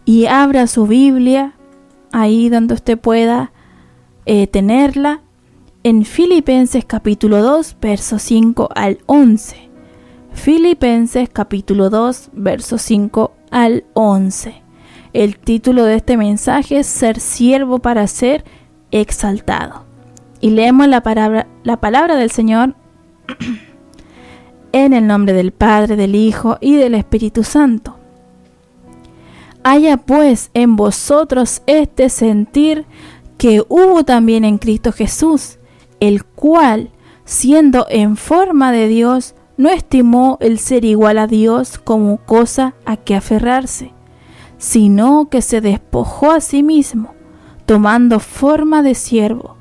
y abra su Biblia ahí donde usted pueda tenerla, en Filipenses capítulo 2, versos 5 al 11. Filipenses capítulo 2, versos 5 al 11. El título de este mensaje es Ser siervo para ser exaltado. Y leemos la palabra del Señor en el nombre del Padre, del Hijo y del Espíritu Santo. Haya pues en vosotros este sentir que hubo también en Cristo Jesús, el cual, siendo en forma de Dios, no estimó el ser igual a Dios como cosa a que aferrarse, sino que se despojó a sí mismo, tomando forma de siervo,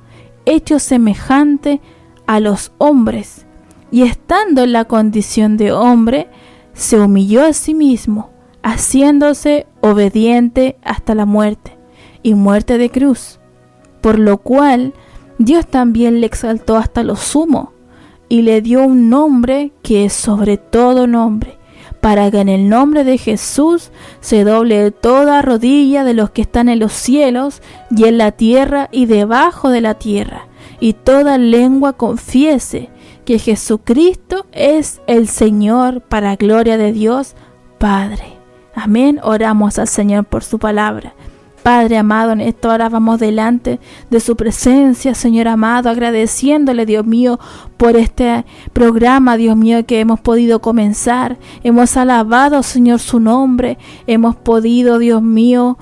hecho semejante a los hombres, y estando en la condición de hombre, se humilló a sí mismo, haciéndose obediente hasta la muerte, y muerte de cruz, por lo cual Dios también le exaltó hasta lo sumo, y le dio un nombre que es sobre todo nombre, para que en el nombre de Jesús se doble toda rodilla de los que están en los cielos y en la tierra y debajo de la tierra, y toda lengua confiese que Jesucristo es el Señor, para gloria de Dios Padre. Amén. Oramos al Señor por su palabra. Padre amado, en esta hora vamos delante de su presencia, Señor amado, agradeciéndole, Dios mío, por este programa, Dios mío, que hemos podido comenzar. Hemos alabado, Señor, su nombre. Hemos podido, Dios mío,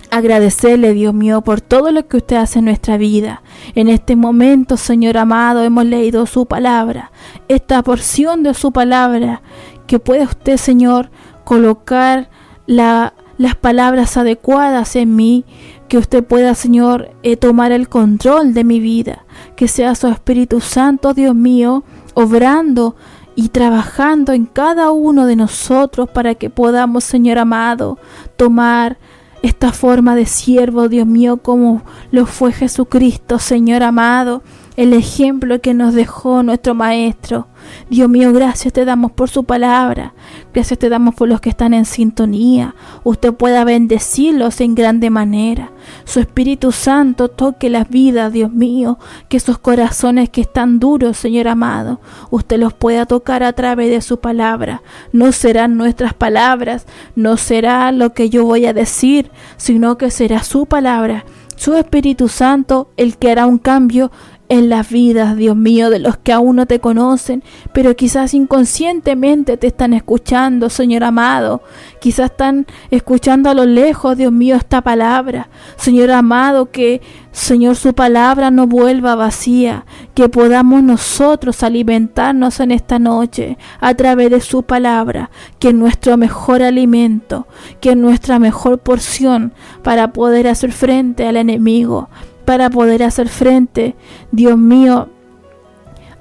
agradecerle, Dios mío, por todo lo que usted hace en nuestra vida. En este momento, Señor amado, hemos leído su palabra, esta porción de su palabra, que puede usted, Señor, colocar las palabras adecuadas en mí, que usted pueda, Señor, tomar el control de mi vida, que sea su Espíritu Santo, Dios mío, obrando y trabajando en cada uno de nosotros para que podamos, Señor amado, tomar esta forma de siervo, Dios mío, como lo fue Jesucristo, Señor amado, el ejemplo que nos dejó nuestro Maestro. Dios mío, gracias te damos por su palabra, gracias te damos por los que están en sintonía. Usted pueda bendecirlos en grande manera. Su Espíritu Santo toque las vidas, Dios mío, que esos corazones que están duros, Señor amado, usted los pueda tocar a través de su palabra. No serán nuestras palabras, no será lo que yo voy a decir, sino que será su palabra, su Espíritu Santo, el que hará un cambio en las vidas, Dios mío, de los que aún no te conocen, pero quizás inconscientemente te están escuchando, Señor amado. Quizás están escuchando a lo lejos, Dios mío, esta palabra. Señor amado, que, Señor, su palabra no vuelva vacía, que podamos nosotros alimentarnos en esta noche a través de su palabra, que es nuestro mejor alimento, que es nuestra mejor porción para poder hacer frente al enemigo, para poder hacer frente, Dios mío,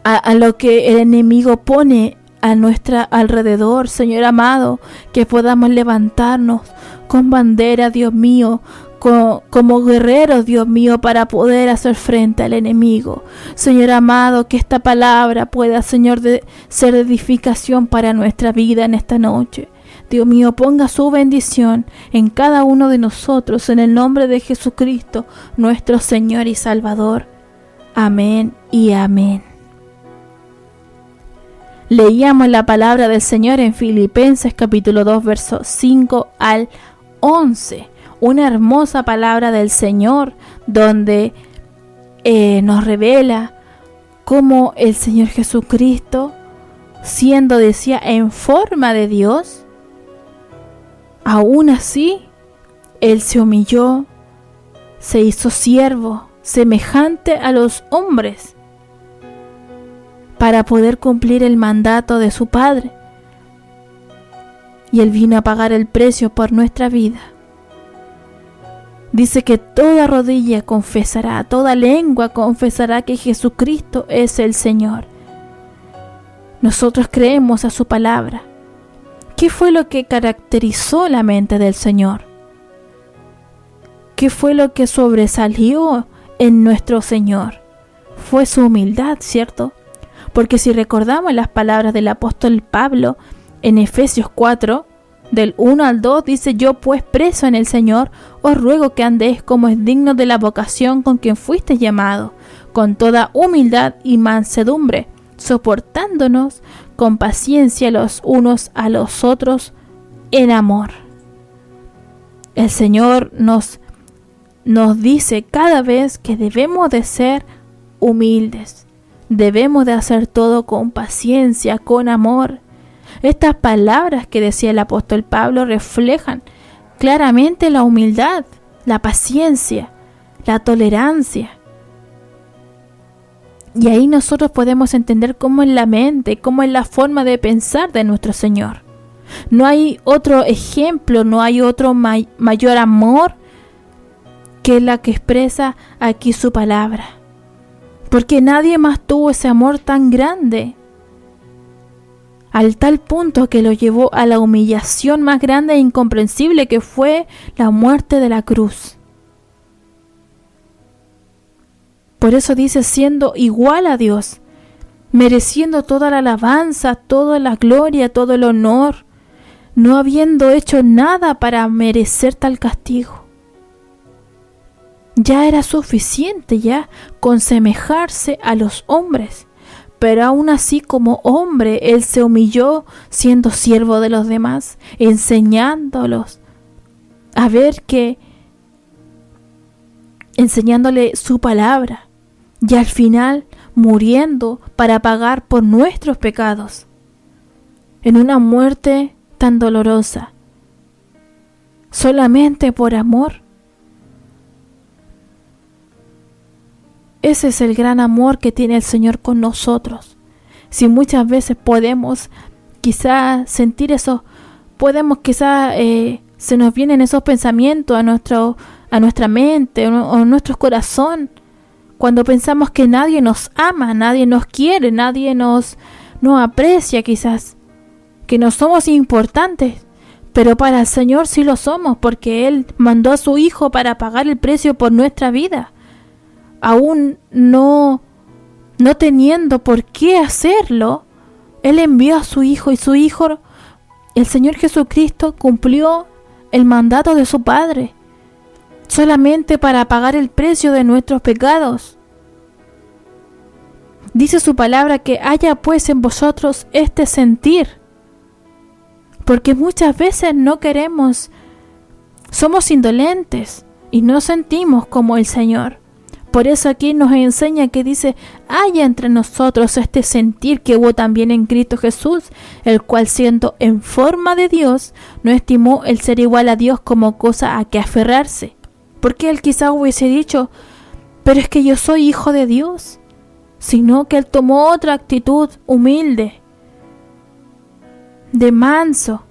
a lo que el enemigo pone a nuestra alrededor, Señor amado, que podamos levantarnos con bandera, Dios mío, como guerreros, Dios mío, para poder hacer frente al enemigo. Señor amado, que esta palabra pueda, Señor, ser edificación para nuestra vida en esta noche. Dios mío, ponga su bendición en cada uno de nosotros, en el nombre de Jesucristo, nuestro Señor y Salvador. Amén y amén. Leíamos la palabra del Señor en Filipenses capítulo 2, versos 5 al 11. Una hermosa palabra del Señor donde nos revela cómo el Señor Jesucristo, siendo, decía, en forma de Dios, aún así, Él se humilló, se hizo siervo, semejante a los hombres, para poder cumplir el mandato de su Padre. Y Él vino a pagar el precio por nuestra vida. Dice que toda rodilla confesará, toda lengua confesará que Jesucristo es el Señor. Nosotros creemos a su palabra. ¿Qué fue lo que caracterizó la mente del Señor? ¿Qué fue lo que sobresalió en nuestro Señor? Fue su humildad, ¿cierto? Porque si recordamos las palabras del apóstol Pablo en Efesios 4, del 1 al 2 dice: yo pues preso en el Señor, os ruego que andéis como es digno de la vocación con quien fuisteis llamado, con toda humildad y mansedumbre, soportándonos con paciencia los unos a los otros en amor. El Señor nos dice cada vez que debemos de ser humildes, debemos de hacer todo con paciencia, con amor. Estas palabras que decía el apóstol Pablo reflejan claramente la humildad, la paciencia, la tolerancia. Y ahí nosotros podemos entender cómo es la mente, cómo es la forma de pensar de nuestro Señor. No hay otro ejemplo, no hay otro mayor amor que la que expresa aquí su palabra. Porque nadie más tuvo ese amor tan grande, al tal punto que lo llevó a la humillación más grande e incomprensible, que fue la muerte de la cruz. Por eso dice: siendo igual a Dios, mereciendo toda la alabanza, toda la gloria, todo el honor, no habiendo hecho nada para merecer tal castigo. Ya era suficiente ya con semejarse a los hombres, pero aún así como hombre Él se humilló siendo siervo de los demás, enseñándolos a ver enseñándole su palabra, y al final muriendo para pagar por nuestros pecados, en una muerte tan dolorosa, solamente por amor. Ese es el gran amor que tiene el Señor con nosotros. Si muchas veces podemos quizás sentir eso, se nos vienen esos pensamientos a nuestra mente o a nuestro corazón, cuando pensamos que nadie nos ama, nadie nos quiere, nadie nos aprecia, quizás que no somos importantes, pero para el Señor sí lo somos, porque Él mandó a su Hijo para pagar el precio por nuestra vida. Aún no teniendo por qué hacerlo, Él envió a su Hijo, y su Hijo, el Señor Jesucristo, cumplió el mandato de su Padre, solamente para pagar el precio de nuestros pecados. Dice su palabra que haya pues en vosotros este sentir, porque muchas veces no queremos, somos indolentes y no sentimos como el Señor. Por eso aquí nos enseña que dice: haya entre nosotros este sentir que hubo también en Cristo Jesús, el cual, siendo en forma de Dios, no estimó el ser igual a Dios como cosa a que aferrarse. Porque Él quizá hubiese dicho: pero es que yo soy hijo de Dios. Sino que Él tomó otra actitud humilde, de manso.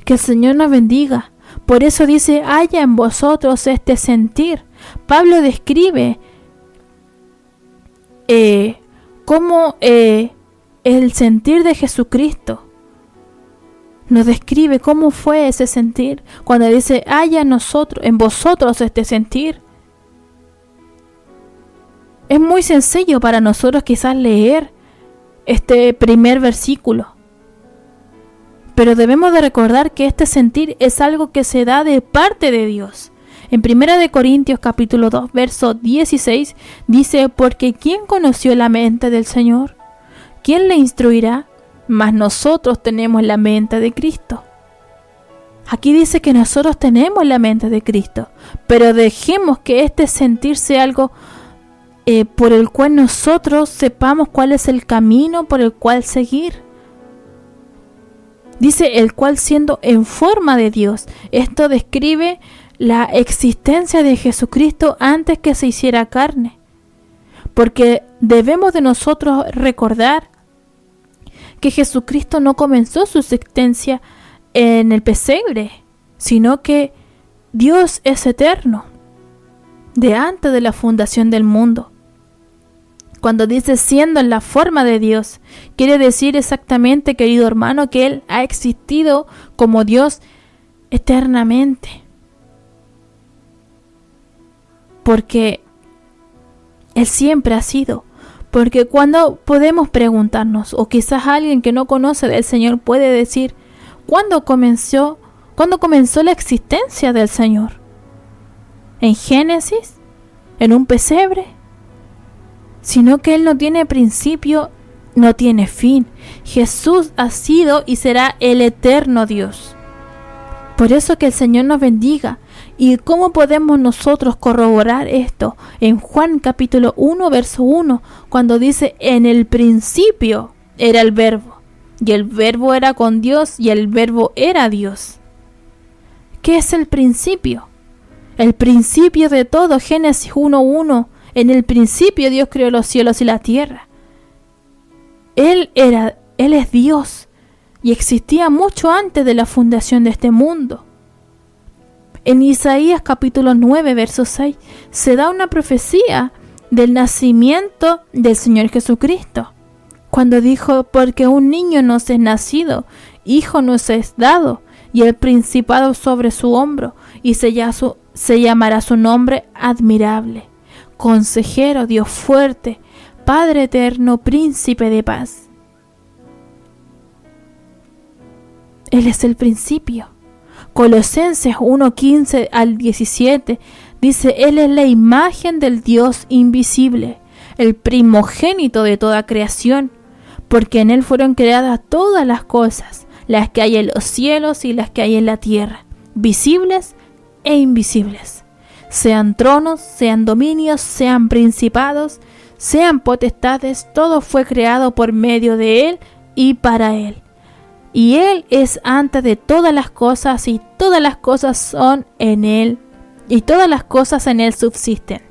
Que el Señor nos bendiga. Por eso dice: haya en vosotros este sentir. Pablo describe cómo el sentir de Jesucristo. Nos describe cómo fue ese sentir cuando dice: haya en vosotros este sentir. Es muy sencillo para nosotros quizás leer este primer versículo, pero debemos de recordar que este sentir es algo que se da de parte de Dios. En 1 Corintios capítulo 2, verso 16 dice: porque ¿quién conoció la mente del Señor? ¿Quién le instruirá? Mas nosotros tenemos la mente de Cristo. Aquí dice que nosotros tenemos la mente de Cristo, pero dejemos que este sentir sea algo por el cual nosotros sepamos cuál es el camino por el cual seguir. Dice: el cual, siendo en forma de Dios. Esto describe la existencia de Jesucristo antes que se hiciera carne. Porque debemos de nosotros recordar que Jesucristo no comenzó su existencia en el pesebre, sino que Dios es eterno, de antes de la fundación del mundo. Cuando dice siendo en la forma de Dios, quiere decir exactamente, querido hermano, que Él ha existido como Dios eternamente. Porque Él siempre ha sido. Porque cuando podemos preguntarnos, o quizás alguien que no conoce del Señor puede decir: ¿Cuándo comenzó la existencia del Señor? ¿En Génesis? ¿En un pesebre? Sino que Él no tiene principio, no tiene fin. Jesús ha sido y será el eterno Dios. Por eso que el Señor nos bendiga. ¿Y cómo podemos nosotros corroborar esto? En Juan capítulo 1, verso 1, cuando dice: en el principio era el Verbo, y el Verbo era con Dios, y el Verbo era Dios. ¿Qué es el principio? El principio de todo, Génesis 1:1. En el principio Dios creó los cielos y la tierra. Él es Dios, y existía mucho antes de la fundación de este mundo. En Isaías capítulo 9, verso 6, se da una profecía del nacimiento del Señor Jesucristo, cuando dijo: porque un niño nos es nacido, hijo nos es dado, y el principado sobre su hombro, y se llamará su nombre admirable, consejero, Dios fuerte, Padre eterno, príncipe de paz. Él es el principio. Colosenses 1:15 al 17 dice: Él es la imagen del Dios invisible, el primogénito de toda creación, porque en Él fueron creadas todas las cosas, las que hay en los cielos y las que hay en la tierra, visibles e invisibles, sean tronos, sean dominios, sean principados, sean potestades, todo fue creado por medio de Él y para Él. Y Él es antes de todas las cosas, y todas las cosas son en Él, y todas las cosas en Él subsisten.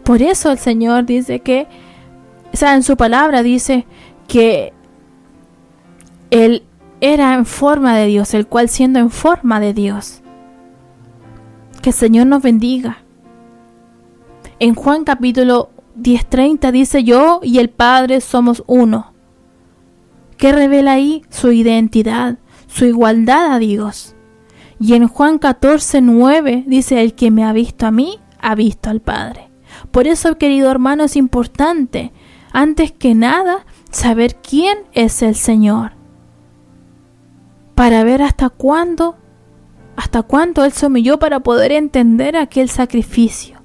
Por eso el Señor dice que, en su palabra dice que Él era en forma de Dios, el cual siendo en forma de Dios. Que el Señor nos bendiga. En Juan capítulo 10:30 dice: yo y el Padre somos uno. ¿Qué revela ahí? Su identidad, su igualdad a Dios. Y en Juan 14:9 dice: el que me ha visto a mí, ha visto al Padre. Por eso, querido hermano, es importante, antes que nada, saber quién es el Señor, para ver hasta cuándo Él se humilló, para poder entender aquel sacrificio.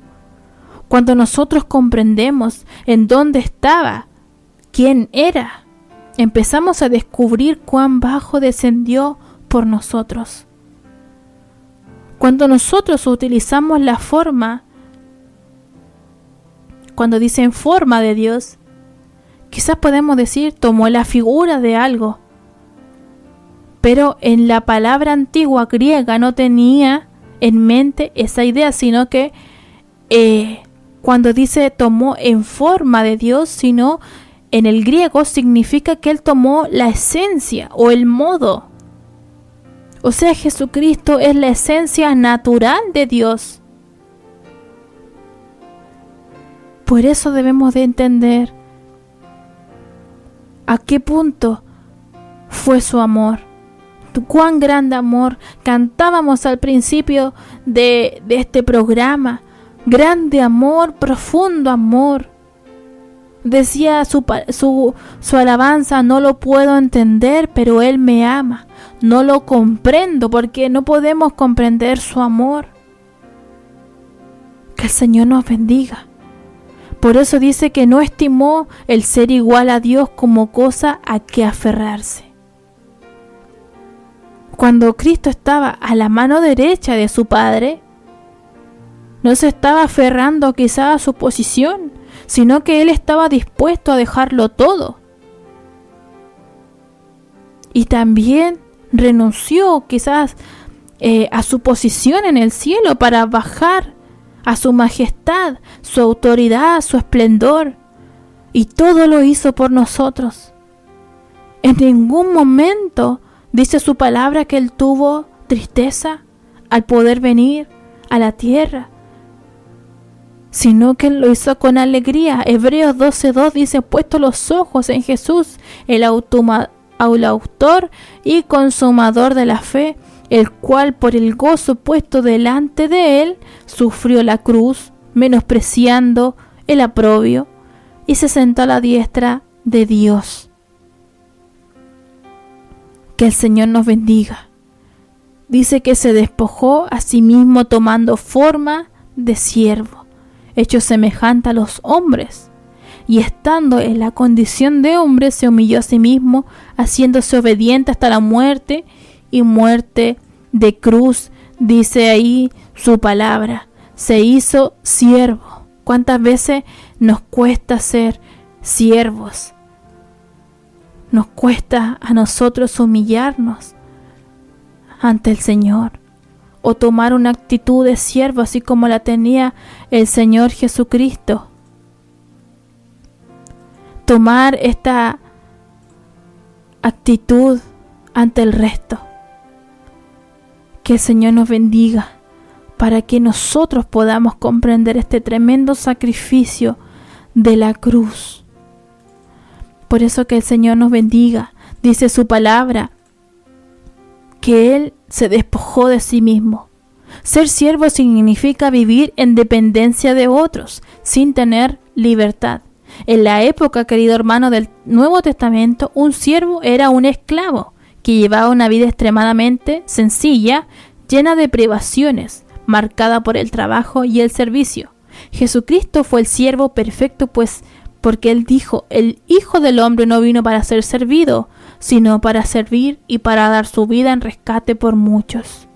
Cuando nosotros comprendemos en dónde estaba, quién era, empezamos a descubrir cuán bajo descendió por nosotros. Cuando nosotros utilizamos la forma, cuando dicen forma de Dios, quizás podemos decir tomó la figura de algo, pero en la palabra antigua griega no tenía en mente esa idea, sino que cuando dice tomó en forma de Dios, sino en el griego significa que Él tomó la esencia o el modo. O sea, Jesucristo es la esencia natural de Dios. Por eso debemos de entender a qué punto fue su amor. Cuán grande amor. Cantábamos al principio de este programa: grande amor, profundo amor. Decía su alabanza: no lo puedo entender, pero Él me ama. No lo comprendo, porque no podemos comprender su amor. Que el Señor nos bendiga. Por eso dice que no estimó el ser igual a Dios como cosa a que aferrarse. Cuando Cristo estaba a la mano derecha de su Padre, no se estaba aferrando quizás a su posición, sino que Él estaba dispuesto a dejarlo todo. Y también renunció quizás a su posición en el cielo para bajar a su majestad, su autoridad, su esplendor. Y todo lo hizo por nosotros. En ningún momento dice su palabra que Él tuvo tristeza al poder venir a la tierra, sino que Él lo hizo con alegría. Hebreos 12:2 dice: puesto los ojos en Jesús, el autor y consumador de la fe, el cual por el gozo puesto delante de Él sufrió la cruz, menospreciando el oprobio, y se sentó a la diestra de Dios. Que el Señor nos bendiga. Dice que se despojó a sí mismo tomando forma de siervo, hecho semejante a los hombres, y estando en la condición de hombre se humilló a sí mismo, haciéndose obediente hasta la muerte y muerte de cruz. Dice ahí su palabra, se hizo siervo. ¿Cuántas veces nos cuesta ser siervos? Nos cuesta a nosotros humillarnos ante el Señor o tomar una actitud de siervo así como la tenía el Señor Jesucristo. Tomar esta actitud ante el resto. Que el Señor nos bendiga para que nosotros podamos comprender este tremendo sacrificio de la cruz. Por eso que el Señor nos bendiga. Dice su palabra que Él se despojó de sí mismo. Ser siervo significa vivir en dependencia de otros, sin tener libertad. En la época, querido hermano, del Nuevo Testamento, un siervo era un esclavo que llevaba una vida extremadamente sencilla, llena de privaciones, marcada por el trabajo y el servicio. Jesucristo fue el siervo perfecto, pues porque Él dijo, el Hijo del Hombre no vino para ser servido, sino para servir y para dar su vida en rescate por muchos.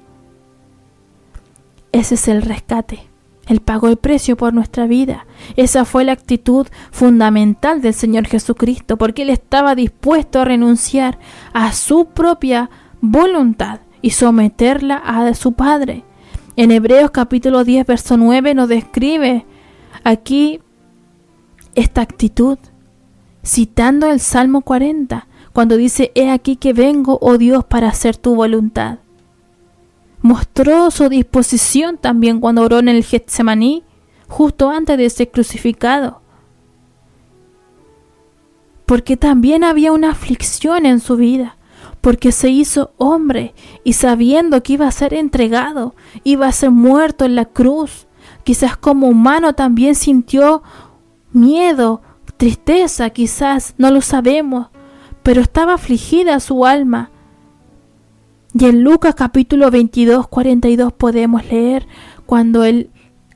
Ese es el rescate. Él pagó el precio por nuestra vida. Esa fue la actitud fundamental del Señor Jesucristo, porque Él estaba dispuesto a renunciar a su propia voluntad y someterla a de su Padre. En Hebreos capítulo 10, verso 9 nos describe aquí esta actitud, citando el Salmo 40, cuando dice, he aquí que vengo, oh Dios, para hacer tu voluntad. Mostró su disposición también cuando oró en el Getsemaní, justo antes de ser crucificado. Porque también había una aflicción en su vida, porque se hizo hombre y sabiendo que iba a ser entregado, iba a ser muerto en la cruz, quizás como humano también sintió miedo, tristeza, quizás, no lo sabemos, pero estaba afligida su alma. Y en Lucas capítulo 22, 42 podemos leer cuando Él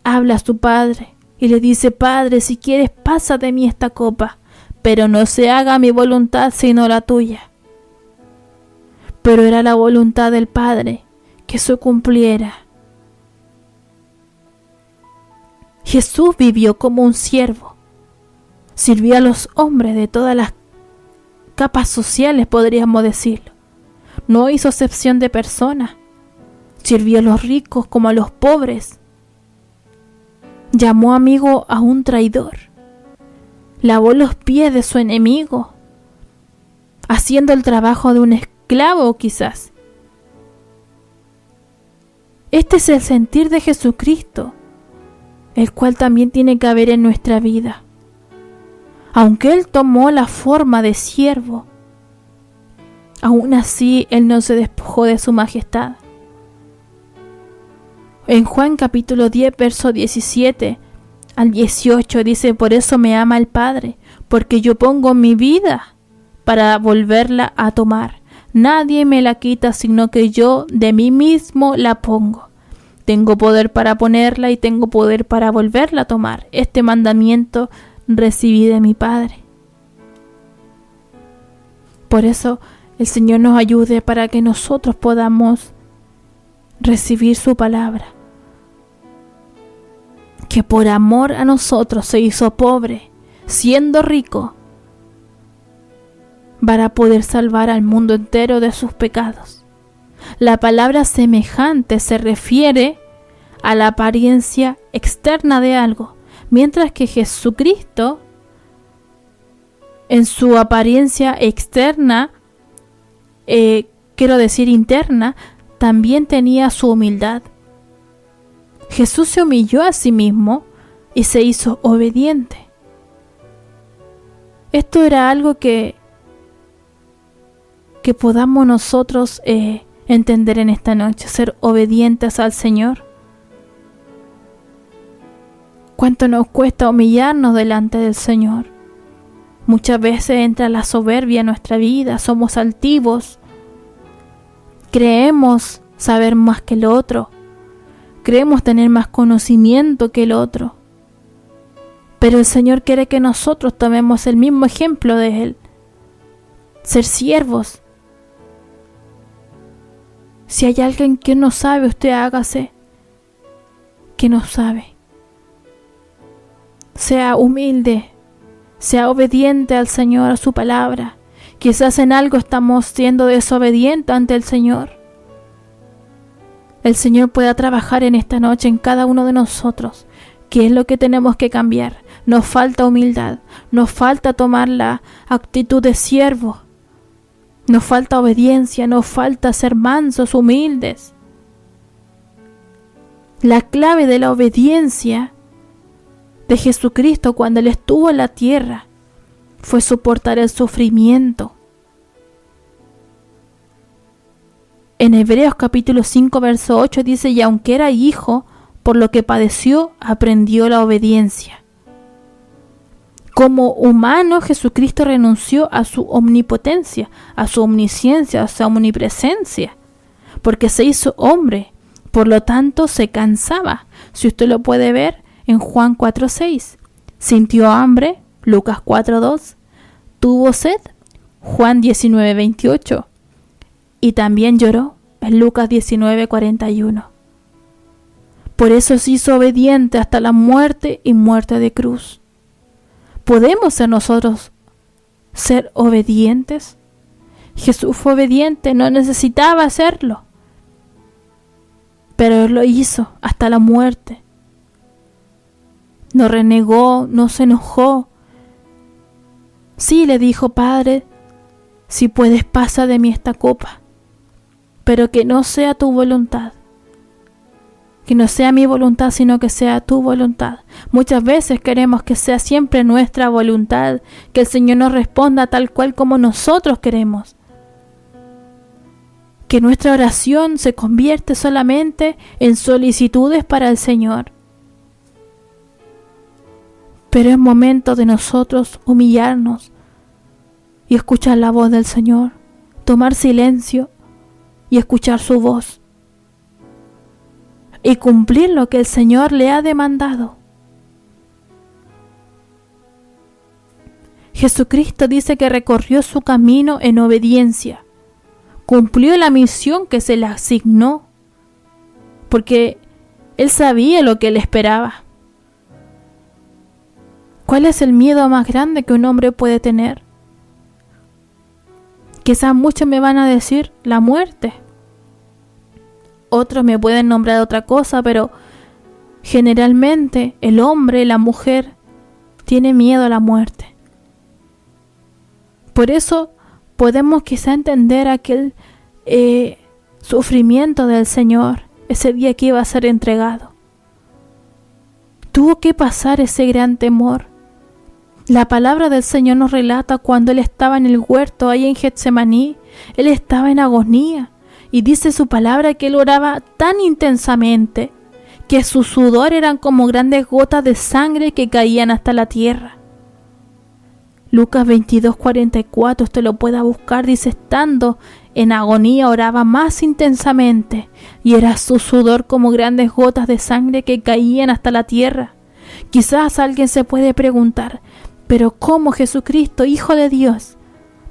habla a su Padre y le dice, Padre, si quieres pasa de mí esta copa, pero no se haga mi voluntad sino la tuya. Pero era la voluntad del Padre que se cumpliera. Jesús vivió como un siervo, sirvió a los hombres de todas las capas sociales, podríamos decirlo. No hizo excepción de personas. Sirvió a los ricos como a los pobres. Llamó amigo a un traidor. Lavó los pies de su enemigo, haciendo el trabajo de un esclavo quizás. Este es el sentir de Jesucristo, el cual también tiene que haber en nuestra vida. Aunque Él tomó la forma de siervo, aún así Él no se despojó de su majestad. En Juan capítulo 10, verso 17 al 18 dice, por eso me ama el Padre, porque yo pongo mi vida para volverla a tomar. Nadie me la quita, sino que yo de mí mismo la pongo. Tengo poder para ponerla y tengo poder para volverla a tomar. Este mandamiento recibí de mi Padre. Por eso el Señor nos ayude para que nosotros podamos recibir su palabra. Que por amor a nosotros se hizo pobre, siendo rico, para poder salvar al mundo entero de sus pecados. La palabra semejante se refiere a la apariencia externa de algo, mientras que Jesucristo, en su apariencia externa, quiero decir interna, también tenía su humildad. Jesús se humilló a sí mismo y se hizo obediente. Esto era algo que podamos nosotros entender en esta noche, ser obedientes al Señor. ¿Cuánto nos cuesta humillarnos delante del Señor? Muchas veces entra la soberbia en nuestra vida, somos altivos, Creemos saber más que el otro. Creemos tener más conocimiento que el otro. Pero el Señor quiere que nosotros tomemos el mismo ejemplo de Él. Ser siervos. Si hay alguien que no sabe, usted hágase que no sabe. Sea humilde, sea obediente al Señor, a su palabra. Quizás en algo estamos siendo desobedientes ante el Señor. El Señor pueda trabajar en esta noche en cada uno de nosotros. ¿Qué es lo que tenemos que cambiar? Nos falta humildad, nos falta tomar la actitud de siervo, nos falta obediencia, nos falta ser mansos, humildes. La clave de la obediencia de Jesucristo cuando Él estuvo en la tierra fue soportar el sufrimiento. En Hebreos capítulo 5 verso 8 dice: y aunque era hijo, por lo que padeció, aprendió la obediencia. Como humano, Jesucristo renunció a su omnipotencia, a su omnisciencia, a su omnipresencia, porque se hizo hombre, por lo tanto se cansaba. Si usted lo puede ver en Juan 4:6. Sintió hambre, Lucas 4:2. Tuvo sed, Juan 19:28. Y también lloró, en Lucas 19:41. Por eso se hizo obediente hasta la muerte y muerte de cruz. ¿Podemos ser nosotros ser obedientes? Jesús fue obediente, no necesitaba hacerlo, pero Él lo hizo hasta la muerte. No renegó, no se enojó. Sí, le dijo: Padre, si puedes, pasa de mí esta copa, pero que no sea tu voluntad. Que no sea mi voluntad, sino que sea tu voluntad. Muchas veces queremos que sea siempre nuestra voluntad, que el Señor nos responda tal cual como nosotros queremos. Que nuestra oración se convierte solamente en solicitudes para el Señor. Pero es momento de nosotros humillarnos y escuchar la voz del Señor, tomar silencio y escuchar su voz. Y cumplir lo que el Señor le ha demandado. Jesucristo dice que recorrió su camino en obediencia. Cumplió la misión que se le asignó, porque Él sabía lo que le esperaba. ¿Cuál es el miedo más grande que un hombre puede tener? Quizás muchos me van a decir la muerte. Otros me pueden nombrar otra cosa, pero generalmente el hombre, la mujer, tiene miedo a la muerte. Por eso podemos quizá entender aquel sufrimiento del Señor, ese día que iba a ser entregado. Tuvo que pasar ese gran temor. La palabra del Señor nos relata cuando Él estaba en el huerto, ahí en Getsemaní, Él estaba en agonía. Y dice su palabra que Él oraba tan intensamente que su sudor eran como grandes gotas de sangre que caían hasta la tierra. Lucas 22:44, usted lo pueda buscar, dice: estando en agonía oraba más intensamente y era su sudor como grandes gotas de sangre que caían hasta la tierra. Quizás alguien se puede preguntar: pero ¿cómo Jesucristo, Hijo de Dios,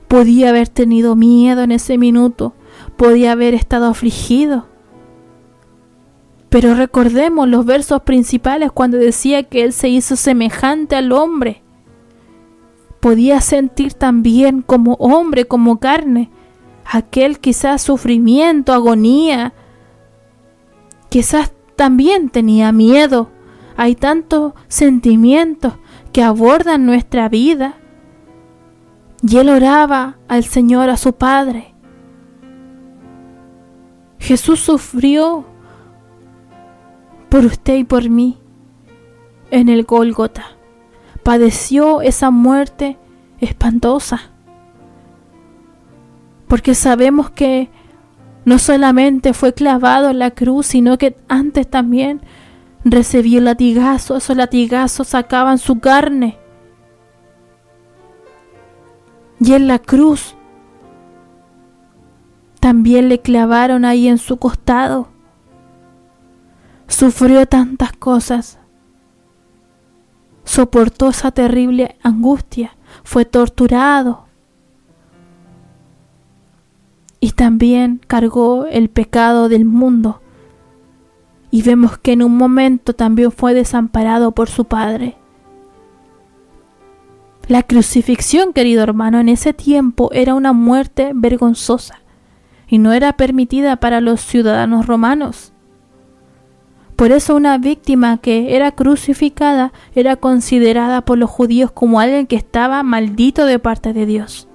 podía haber tenido miedo en ese minuto? Podía haber estado afligido. Pero recordemos los versos principales cuando decía que Él se hizo semejante al hombre. Podía sentir también como hombre, como carne, aquel quizás sufrimiento, agonía. Quizás también tenía miedo. Hay tantos sentimientos que abordan nuestra vida. Y Él oraba al Señor, a su Padre. Jesús sufrió por usted y por mí en el Gólgota. Padeció esa muerte espantosa. Porque sabemos que no solamente fue clavado en la cruz, sino que antes también recibió latigazos. Esos latigazos sacaban su carne. Y en la cruz también le clavaron ahí en su costado. Sufrió tantas cosas. Soportó esa terrible angustia. Fue torturado. Y también cargó el pecado del mundo. Y vemos que en un momento también fue desamparado por su Padre. La crucifixión, querido hermano, en ese tiempo era una muerte vergonzosa y no era permitida para los ciudadanos romanos. Por eso una víctima que era crucificada era considerada por los judíos como alguien que estaba maldito de parte de Dios.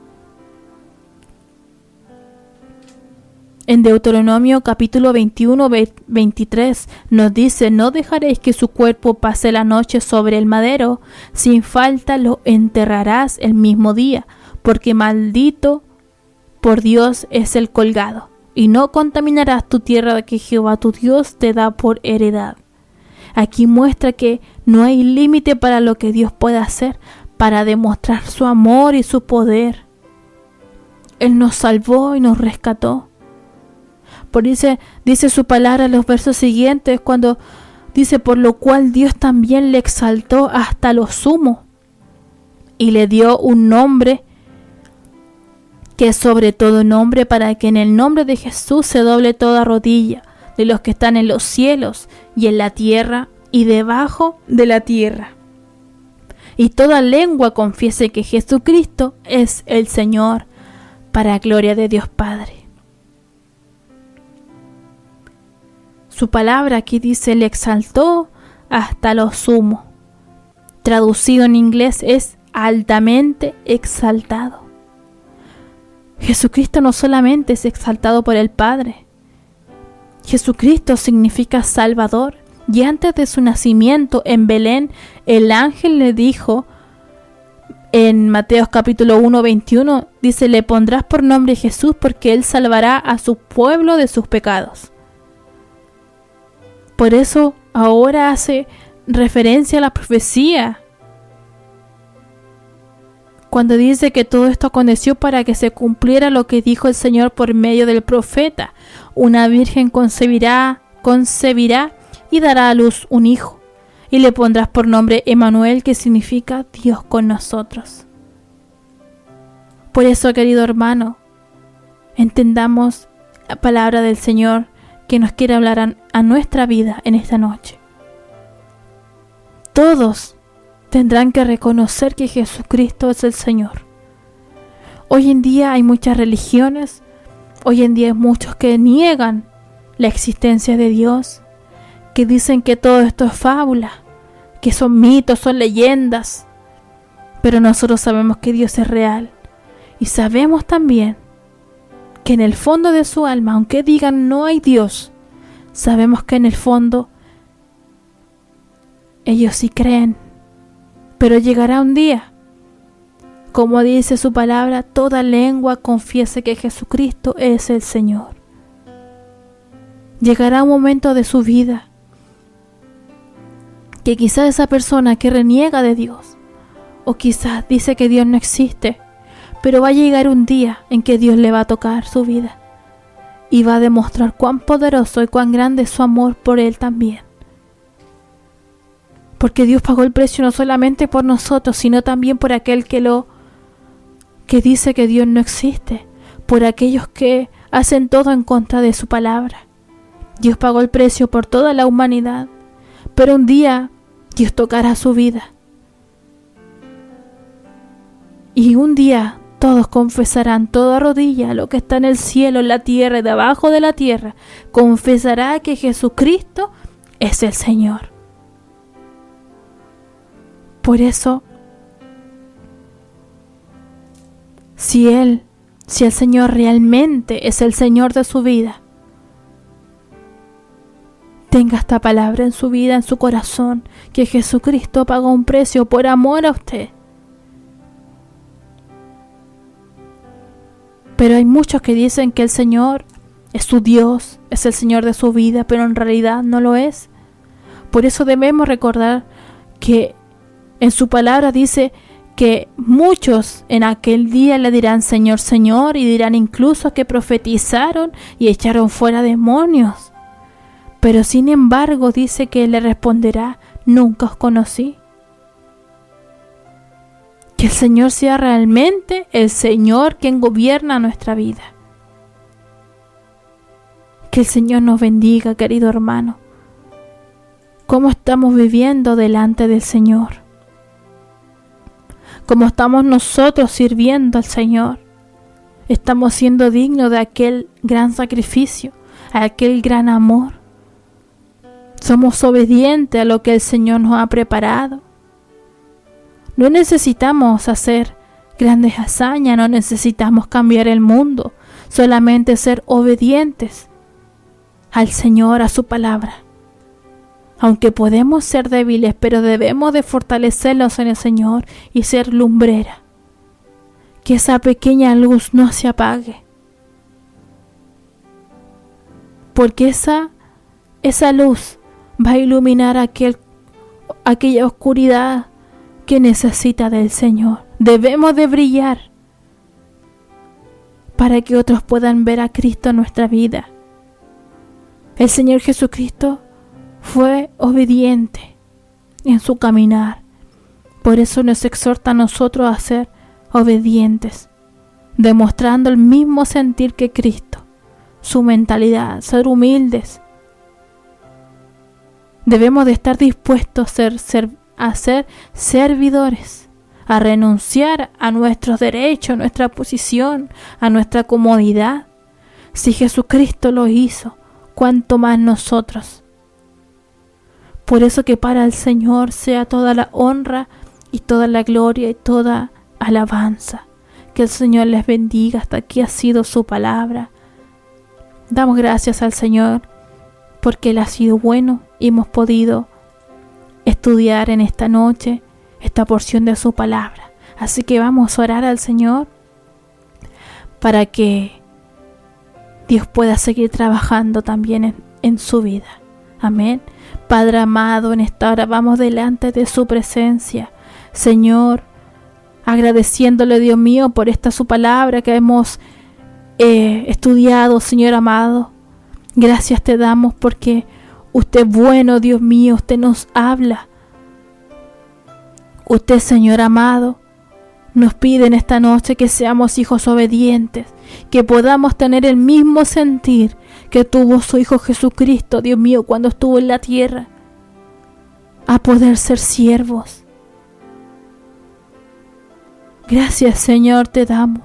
En Deuteronomio capítulo 21-23 nos dice: no dejaréis que su cuerpo pase la noche sobre el madero, sin falta lo enterrarás el mismo día, porque maldito por Dios es el colgado, y no contaminarás tu tierra que Jehová tu Dios te da por heredad. Aquí muestra que no hay límite para lo que Dios puede hacer para demostrar su amor y su poder. Él nos salvó y nos rescató. Por eso dice su palabra en los versos siguientes, cuando dice: por lo cual Dios también le exaltó hasta lo sumo y le dio un nombre que es sobre todo nombre, para que en el nombre de Jesús se doble toda rodilla de los que están en los cielos y en la tierra y debajo de la tierra, y toda lengua confiese que Jesucristo es el Señor, para gloria de Dios Padre. Su palabra aquí dice: le exaltó hasta lo sumo. Traducido en inglés es altamente exaltado. Jesucristo no solamente es exaltado por el Padre. Jesucristo significa Salvador. Y antes de su nacimiento en Belén, el ángel le dijo en Mateo capítulo 1:21, dice: le pondrás por nombre Jesús, porque él salvará a su pueblo de sus pecados. Por eso ahora hace referencia a la profecía, cuando dice que todo esto aconteció para que se cumpliera lo que dijo el Señor por medio del profeta: una virgen concebirá y dará a luz un hijo, y le pondrás por nombre Emmanuel, que significa Dios con nosotros. Por eso, querido hermano, entendamos la palabra del Señor que nos quiere hablar a nuestra vida en esta noche. Todos tendrán que reconocer que Jesucristo es el Señor. Hoy en día hay muchas religiones, hoy en día hay muchos que niegan la existencia de Dios, que dicen que todo esto es fábula, que son mitos, son leyendas, pero nosotros sabemos que Dios es real, y sabemos también que en el fondo de su alma, aunque digan no hay Dios, sabemos que en el fondo ellos sí creen. Pero llegará un día, como dice su palabra, toda lengua confiese que Jesucristo es el Señor. Llegará un momento de su vida que quizás esa persona que reniega de Dios, o quizás dice que Dios no existe, pero va a llegar un día en que Dios le va a tocar su vida y va a demostrar cuán poderoso y cuán grande es su amor por él también. Porque Dios pagó el precio no solamente por nosotros, sino también por aquel que dice que Dios no existe, por aquellos que hacen todo en contra de su palabra. Dios pagó el precio por toda la humanidad, pero un día Dios tocará su vida. Y un día todos confesarán, toda rodilla, lo que está en el cielo, en la tierra y debajo de la tierra, confesará que Jesucristo es el Señor. Por eso, si el Señor realmente es el Señor de su vida, tenga esta palabra en su vida, en su corazón, que Jesucristo pagó un precio por amor a usted. Pero hay muchos que dicen que el Señor es su Dios, es el Señor de su vida, pero en realidad no lo es. Por eso debemos recordar que en su palabra dice que muchos en aquel día le dirán Señor, Señor, y dirán incluso que profetizaron y echaron fuera demonios. Pero sin embargo dice que Él le responderá, nunca os conocí. Que el Señor sea realmente el Señor quien gobierna nuestra vida. Que el Señor nos bendiga, querido hermano. ¿Cómo estamos viviendo delante del Señor? ¿Cómo estamos nosotros sirviendo al Señor? ¿Estamos siendo dignos de aquel gran sacrificio, a aquel gran amor? ¿Somos obedientes a lo que el Señor nos ha preparado? No necesitamos hacer grandes hazañas, no necesitamos cambiar el mundo, solamente ser obedientes al Señor, a su palabra. Aunque podemos ser débiles, pero debemos de fortalecernos en el Señor y ser lumbrera. Que esa pequeña luz no se apague. Porque esa luz va a iluminar aquella oscuridad que necesita del Señor. Debemos de brillar para que otros puedan ver a Cristo en nuestra vida. El Señor Jesucristo fue obediente en su caminar. Por eso nos exhorta a nosotros a ser obedientes, demostrando el mismo sentir que Cristo, su mentalidad, ser humildes. Debemos de estar dispuestos a ser servidores, a renunciar a nuestros derechos, a nuestra posición, a nuestra comodidad. Si Jesucristo lo hizo, ¿cuánto más nosotros? Por eso que para el Señor sea toda la honra y toda la gloria y toda alabanza. Que el Señor les bendiga. Hasta aquí ha sido su palabra. Damos gracias al Señor porque Él ha sido bueno y hemos podido estudiar en esta noche esta porción de su palabra. Así que vamos a orar al Señor para que Dios pueda seguir trabajando también en su vida. Amén. Padre amado, en esta hora vamos delante de su presencia, Señor, agradeciéndole, Dios mío, por esta su palabra que hemos estudiado, Señor amado. Gracias te damos porque usted es bueno, Dios mío, usted nos habla. Usted, Señor amado, nos pide en esta noche que seamos hijos obedientes, que podamos tener el mismo sentir que tuvo su Hijo Jesucristo, Dios mío, cuando estuvo en la tierra, a poder ser siervos. Gracias, Señor, te damos,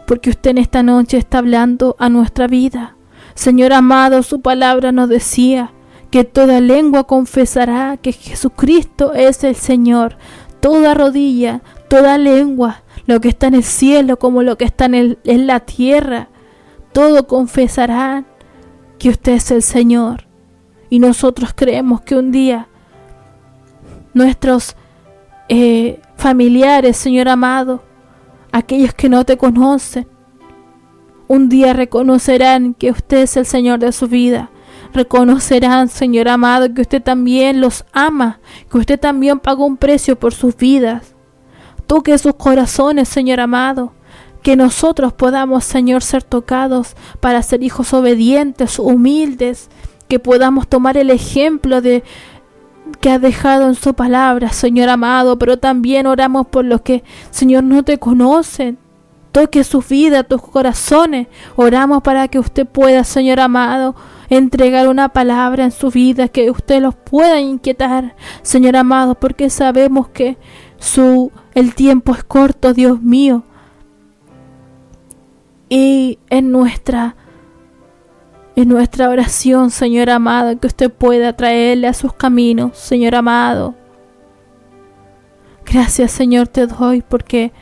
porque usted en esta noche está hablando a nuestra vida. Señor amado, su palabra nos decía que toda lengua confesará que Jesucristo es el Señor. Toda rodilla, toda lengua, lo que está en el cielo como lo que está en la tierra, todo confesará que usted es el Señor. Y nosotros creemos que un día nuestros familiares, Señor amado, aquellos que no te conocen, un día reconocerán que usted es el Señor de su vida. Reconocerán, Señor amado, que usted también los ama, que usted también pagó un precio por sus vidas. Toque sus corazones, Señor amado, que nosotros podamos, Señor, ser tocados para ser hijos obedientes, humildes, que podamos tomar el ejemplo que ha dejado en su palabra, Señor amado, pero también oramos por los que, Señor, no te conocen. Toque sus vidas, tus corazones. Oramos para que usted pueda, Señor amado, entregar una palabra en su vida, que usted los pueda inquietar, Señor amado, porque sabemos que el tiempo es corto, Dios mío. Y en nuestra oración, Señor amado, que usted pueda traerle a sus caminos, Señor amado. Gracias, Señor, te doy porque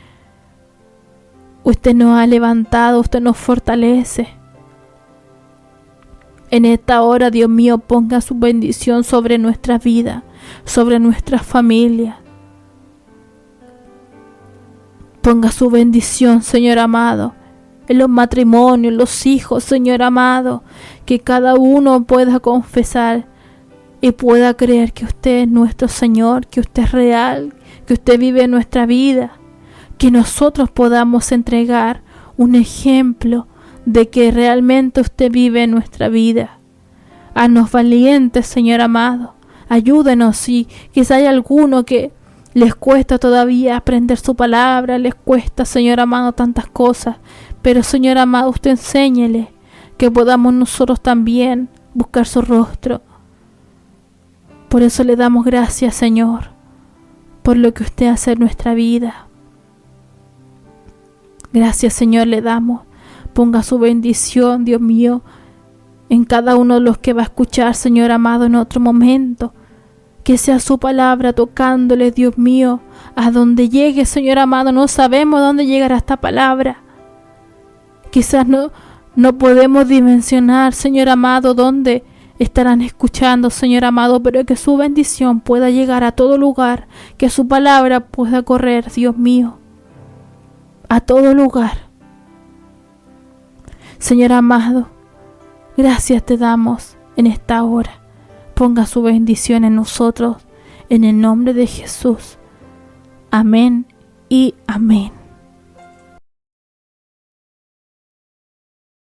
usted nos ha levantado, usted nos fortalece. En esta hora, Dios mío, ponga su bendición sobre nuestra vida, sobre nuestra familia. Ponga su bendición, Señor amado, en los matrimonios, los hijos, Señor amado, que cada uno pueda confesar y pueda creer que usted es nuestro Señor, que usted es real, que usted vive en nuestra vida, que nosotros podamos entregar un ejemplo de que realmente usted vive en nuestra vida. Haznos valientes, Señor amado. Ayúdenos si quizá hay alguno que les cuesta todavía aprender su palabra, les cuesta, Señor amado, tantas cosas. Pero, Señor amado, usted enséñele que podamos nosotros también buscar su rostro. Por eso le damos gracias, Señor, por lo que usted hace en nuestra vida. Gracias, Señor, le damos. Ponga su bendición, Dios mío, en cada uno de los que va a escuchar, Señor amado, en otro momento. Que sea su palabra tocándole, Dios mío, a donde llegue, Señor amado. No sabemos dónde llegará esta palabra. Quizás no podemos dimensionar, Señor amado, dónde estarán escuchando, Señor amado, pero que su bendición pueda llegar a todo lugar, que su palabra pueda correr, Dios mío, a todo lugar. Señor amado, gracias te damos en esta hora. Ponga su bendición en nosotros, en el nombre de Jesús. Amén y amén.